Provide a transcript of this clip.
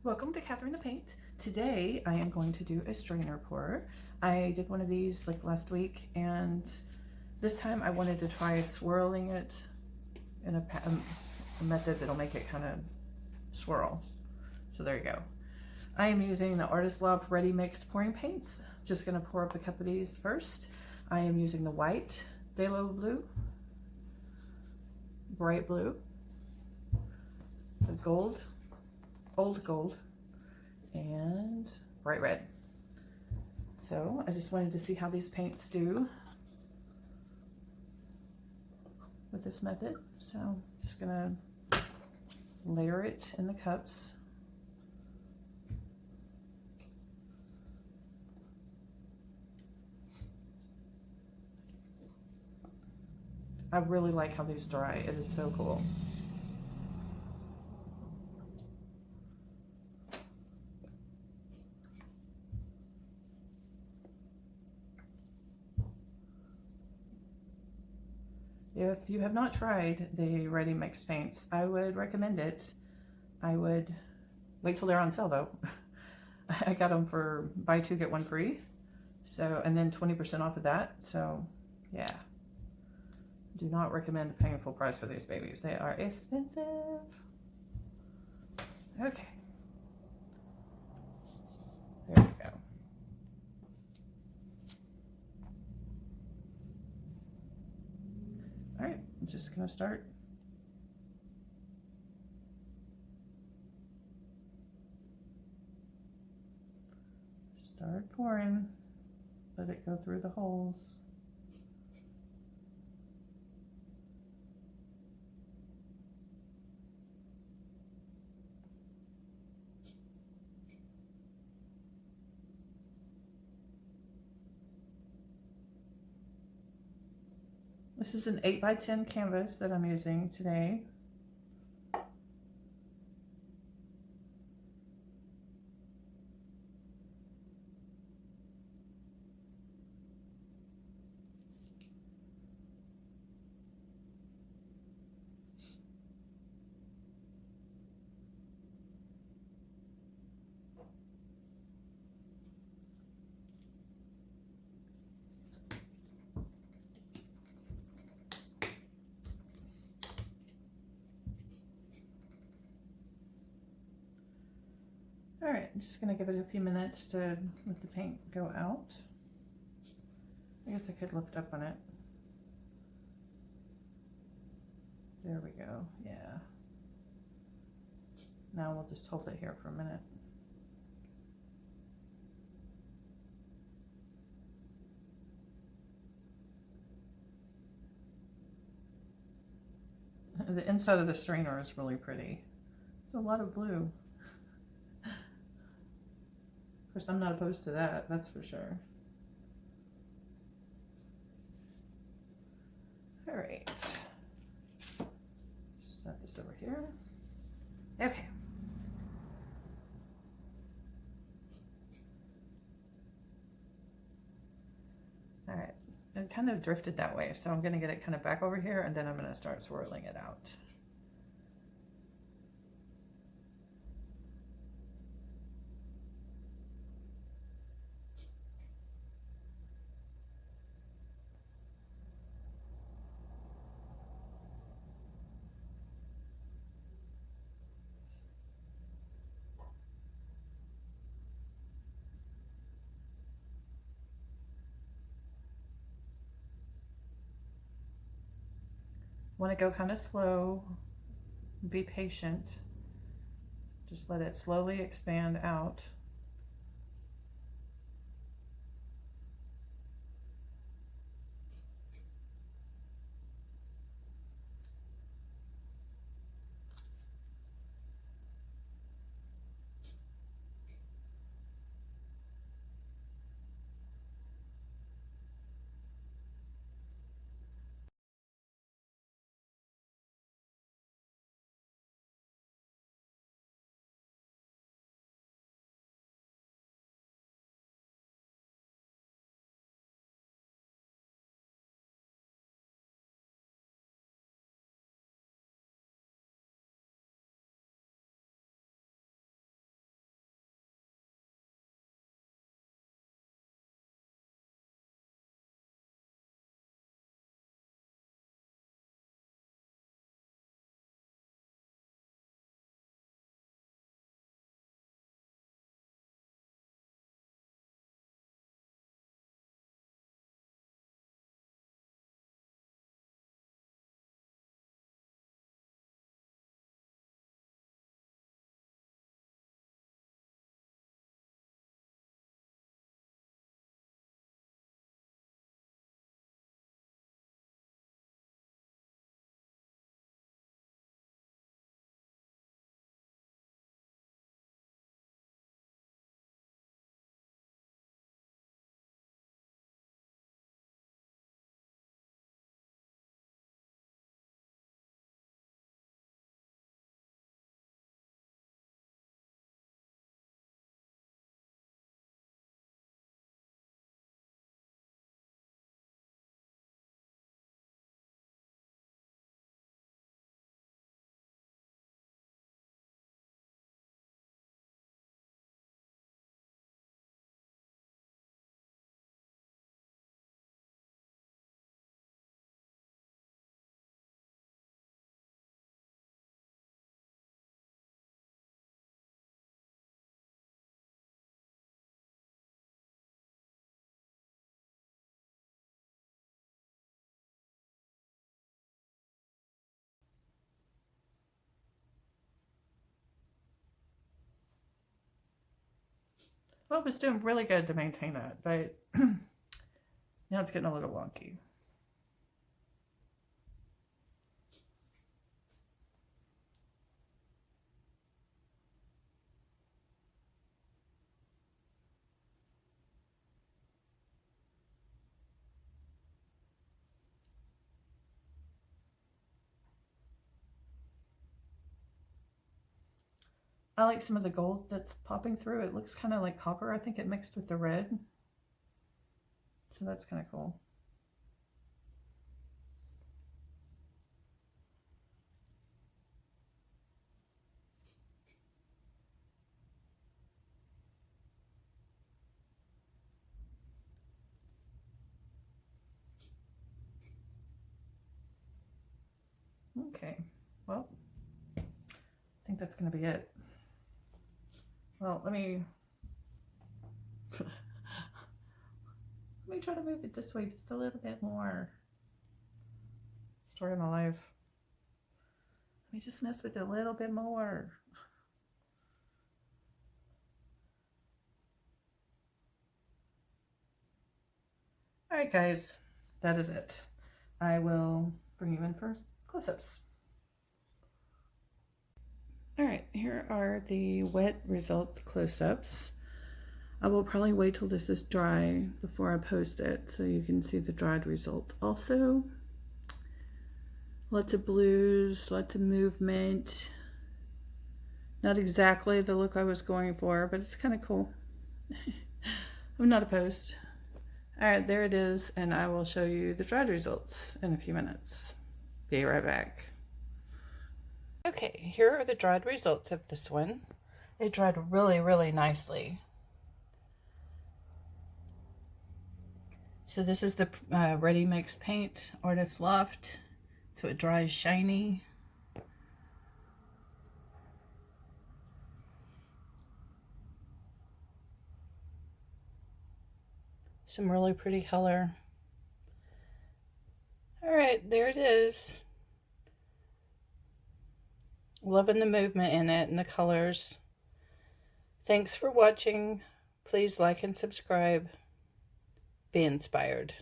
Welcome to Catherine the Paint. Today I am going to do a strainer pour. I did one of these like last week, and this time I wanted to try swirling it in a method that'll make it kind of swirl. So there you go. I am using the Artist Loft Ready-Mixed Pouring paints. Just going to pour up a cup of these first. I am using the white, phthalo blue, bright blue, the gold, old gold, and bright red. So I just wanted to see how these paints do with this method. So just gonna layer it in the cups. I really like how these dry. It is so cool. If you have not tried the ready mixed paints, I would recommend it. I would wait till they're on sale though. I got them for buy two get one free. So, and then 20% off of that. So yeah, do not recommend paying full price for these babies. They are expensive. Okay. There we go. All right, I'm just gonna start. Start pouring. Let it go through the holes. This is an 8x10 canvas that I'm using today. All right, I'm just gonna give it a few minutes to let the paint go out. I guess I could lift up on it. There we go, yeah. Now we'll just hold it here for a minute. The inside of the strainer is really pretty. It's a lot of blue. Of course, I'm not opposed to that, that's for sure. All right. Set this over here. Okay. All right. It kind of drifted that way, so I'm going to get it kind of back over here, and then I'm going to start swirling it out. Want to go kind of slow, be patient, just let it slowly expand out. Well, it was doing really good to maintain that, but now it's getting a little wonky. I like some of the gold that's popping through. It looks kind of like copper. I think it mixed with the red. So that's kind of cool. Okay, well, I think that's going to be it. Well, let me try to move it this way just a little bit more. Story of my life. Let me just mess with it a little bit more. All right, guys, that is it. I will bring you in for close-ups. All right, here are the wet results close-ups. I will probably wait till this is dry before I post it so you can see the dried result also. Lots of blues, lots of movement. Not exactly the look I was going for, but it's kind of cool. I'm not opposed. All right, there it is, and I will show you the dried results in a few minutes. Be right back. Okay, here are the dried results of this one. It dried really, really nicely. So this is the ready-mixed paint, Artist Loft. So it dries shiny. Some really pretty color. All right, there it is. Loving the movement in it and the colors. Thanks for watching. Please like and subscribe. Be inspired.